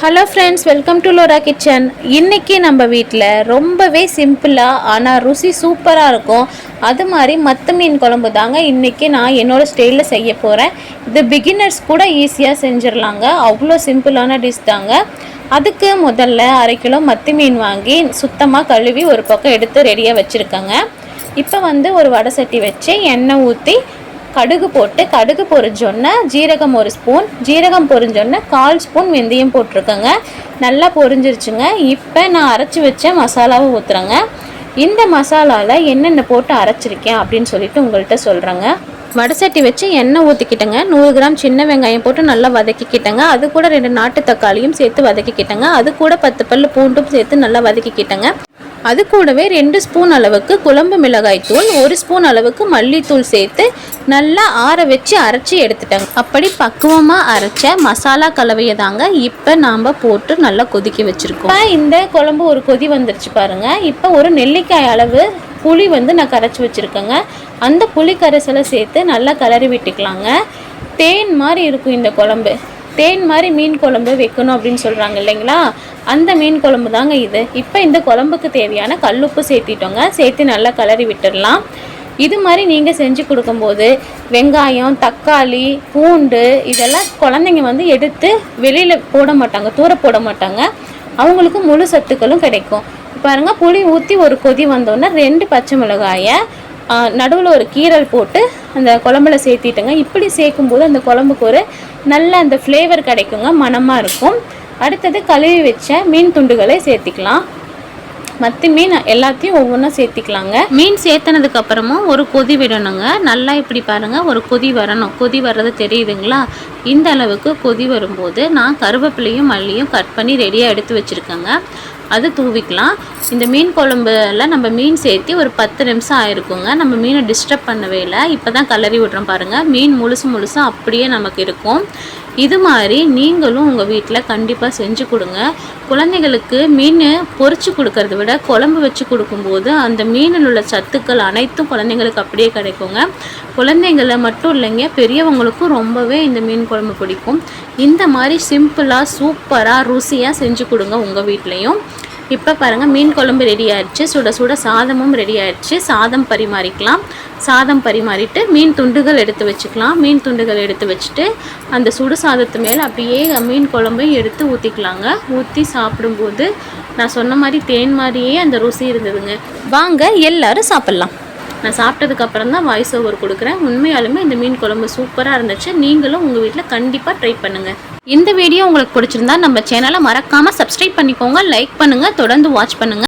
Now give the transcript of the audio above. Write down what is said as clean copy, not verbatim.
Hello friends, welcome to Lola kitchen. இன்றைக்கி நம்ம வீட்டில் ரொம்பவே சிம்பிளாக ஆனால் ருசி சூப்பராக இருக்கும். அது மாதிரி மத்த மீன் குழம்பு தாங்க இன்றைக்கி நான் என்னோடய ஸ்டைலில் செய்ய போகிறேன். இது பிகினர்ஸ் கூட ஈஸியாக செஞ்சிடலாங்க. அவ்வளோ சிம்பிளான டிஷ் தாங்க. அதுக்கு முதல்ல 1/2 கிலோ மத்தி மீன் வாங்கி சுத்தமாக கழுவி ஒரு பக்கம் எடுத்து ரெடியாக வச்சுருக்கேங்க. இப்போ ஒரு வடை சட்டி வச்சு எண்ணெய் ஊற்றி கடுகு போட்டு கடுகு பொரிஞ்சோன்னே ஜீரகம் 1 ஸ்பூன், ஜீரகம் பொரிஞ்சோன்னே 1/4 ஸ்பூன் வெந்தயம் போட்டிருக்கேங்க. நல்லா பொரிஞ்சிருச்சுங்க. இப்போ நான் அரைச்சி வச்ச மசாலாவை ஊற்றுறேங்க. இந்த மசாலாவில் என்னென்ன போட்டு அரைச்சிருக்கேன் அப்படின்னு சொல்லிட்டு உங்கள்கிட்ட சொல்கிறேங்க. வடை சட்டி வச்சு எண்ணெய் ஊற்றிக்கிட்டேங்க. 100 கிராம் சின்ன வெங்காயம் போட்டு நல்லா வதக்கிக்கிட்டேங்க. அது கூட 2 நாட்டு தக்காளியும் சேர்த்து வதக்கிக்கிட்டேங்க. அது கூட 10 பல் பூண்டும் சேர்த்து நல்லா வதக்கிக்கிட்டேங்க. அது கூடவே 2 ஸ்பூன் அளவுக்கு குழம்பு மிளகாய் தூள், 1 ஸ்பூன் அளவுக்கு மல்லித்தூள் சேர்த்து நல்லா ஆற வச்சு அரைச்சி எடுத்துட்டேங்க. அப்படி பக்குவமாக அரைச்ச மசாலா கலவையை தாங்க இப்போ நாம் போட்டு நல்லா கொதிக்க வச்சுருக்கோம். இப்போ இந்த குழம்பு ஒரு கொதி வந்துருச்சு பாருங்கள். இப்போ ஒரு நெல்லிக்காய் அளவு புளி நான் கரைச்சி வச்சுருக்கேங்க. அந்த புளி கரைசலை சேர்த்து நல்லா கிளறி விட்டுக்கலாங்க. தேன் மாதிரி இருக்கும் இந்த குழம்பு. தேன் மாதிரி மீன் குழம்பு வைக்கணும் அப்படின்னு சொல்கிறாங்க இல்லைங்களா, அந்த மீன் குழம்பு தாங்க இது. இப்போ இந்த குழம்புக்கு தேவையான கல்லுப்பு சேர்த்திட்டோங்க. சேர்த்து நல்லா கிளறி விட்டுடலாம். இது மாதிரி நீங்கள் செஞ்சு கொடுக்கும்போது வெங்காயம், தக்காளி, பூண்டு இதெல்லாம் குழந்தைங்க எடுத்து வெளியில் போட மாட்டாங்க, தூர போட மாட்டாங்க. அவங்களுக்கு முழு சத்துக்களும் கிடைக்கும். பாருங்கள், புளி ஊற்றி ஒரு கொதி வந்தோன்னே 2 பச்சை மிளகாயை நடுவில் ஒரு கீரல் போட்டு அந்த குழம்புல சேர்த்திட்டேங்க. இப்படி சேர்க்கும்போது அந்த குழம்புக்கு ஒரு நல்ல அந்த ஃப்ளேவர் கிடைக்குங்க, மணமாக இருக்கும். அடுத்தது கழுவி வச்ச மீன் துண்டுகளை சேர்த்திக்கலாம். மற்ற மீன் எல்லாத்தையும் ஒவ்வொன்றா சேர்த்திக்கலாங்க. மீன் சேர்த்தனதுக்கு அப்புறமும் ஒரு கொதி விடணுங்க. நல்லா இப்படி பாருங்கள், ஒரு கொதி வரணும். கொதி வர்றது தெரியுதுங்களா? இந்த அளவுக்கு கொதி வரும்போது நான் கருவேப்பிலையும் மல்லியும் கட் பண்ணி ரெடியாக எடுத்து வச்சுருக்கேங்க. அது தூவிக்கலாம். இந்த மீன் குழம்புல நம்ம மீன் சேர்த்து ஒரு 10 நிமிஷம் ஆயிருக்குங்க. நம்ம மீனை டிஸ்டர்ப் பண்ணவே இல்லை. இப்போ தான் கலரி விடுறோம் பாருங்கள். மீன் முழுசாக அப்படியே நமக்கு இருக்கும். இது மாதிரி நீங்களும் உங்கள் வீட்டில் கண்டிப்பாக செஞ்சு கொடுங்க. குழந்தைகளுக்கு மீன் பொரிச்சு கொடுக்கறத விட குழம்பு வச்சு கொடுக்கும்போது அந்த மீனில் உள்ள சத்துக்கள் அனைத்தும் குழந்தைங்களுக்கு அப்படியே கிடைக்குங்க. குழந்தைங்களை மட்டும் இல்லைங்க, பெரியவங்களுக்கும் ரொம்பவே இந்த மீன் குழம்பு பிடிக்கும். இந்த மாதிரி சிம்பிளாக சூப்பராக ருசியாக செஞ்சு கொடுங்க உங்கள் வீட்லேயும். இப்போ பாருங்கள், மீன் குழம்பு ரெடி ஆயிடுச்சு. சுட சுட சாதமும் ரெடி ஆயிடுச்சு. சாதம் பரிமாறிக்கலாம். சாதம் பரிமாறிட்டு மீன் துண்டுகள் எடுத்து வச்சுக்கலாம். மீன் துண்டுகள் எடுத்து வச்சுட்டு அந்த சுடு சாதத்து மேலே அப்படியே மீன் குழம்பையும் எடுத்து ஊற்றிக்கலாங்க. ஊற்றி சாப்பிடும்போது நான் சொன்ன மாதிரி தேன் மாதிரியே அந்த ருசி இருந்ததுங்க. வாங்க எல்லாரும் சாப்பிட்லாம். நான் சாப்பிட்டதுக்கப்புறம் தான் வாய்ஸ் ஓவர் கொடுக்குறேன். உண்மையாலுமே இந்த மீன் குழம்பு சூப்பராக இருந்துச்சு. நீங்களும் உங்கள் வீட்டில் கண்டிப்பாக ட்ரை பண்ணுங்கள். இந்த வீடியோ உங்களுக்கு பிடிச்சிருந்தா நம்ம சேனலை மறக்காமல் சப்ஸ்கிரைப் பண்ணிக்கோங்க, லைக் பண்ணுங்கள், தொடர்ந்து வாட்ச் பண்ணுங்கள்.